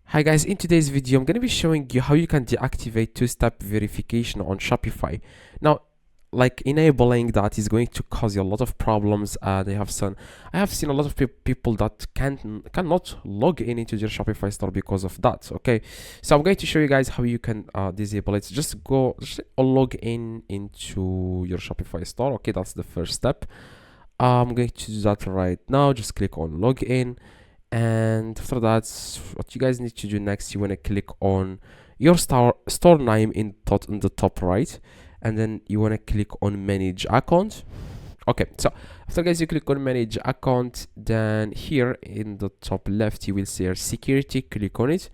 Hi guys, in today's video I'm going to be showing you how you can deactivate two-step verification on Shopify. Now, like enabling that is going to cause you a lot of problems. I have seen a lot of people that cannot log in into your Shopify store because of that. Okay, so I'm going to show you guys how you can disable it. Just log in into your Shopify store. Okay, that's the first step. I'm going to do that right now. Just click on login. And after that, what you guys need to do next, you want to click on your store name in the top right, and then you want to click on manage account. Okay, so after guys you click on manage account, then here in the top left you will see your security. Click on it,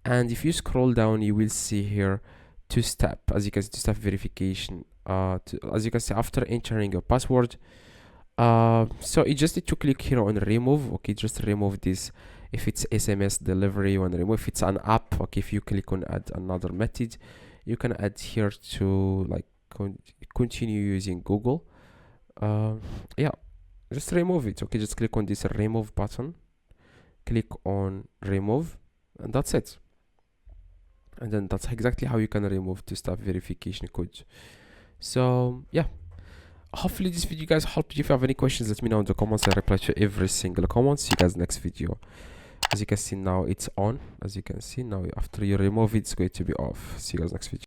and if you scroll down you will see here two-step, as you can see, two-step verification. As you can see, after entering your password, so you just need to click here on remove. Okay, just remove this. If it's SMS delivery, you want to remove. If it's an app, okay, if you click on add another method, you can add here to like continue using Google. Yeah, just remove it. Okay, just click on this remove button, click on remove, and that's it. And then that's exactly how you can remove two-step verification code. So yeah, hopefully this video guys helped you. If you have any questions, let me know in the comments. I reply to every single comment. See you guys next video. As you can see now, it's on. As you can see now, after you remove it, it's going to be off. See you guys next video.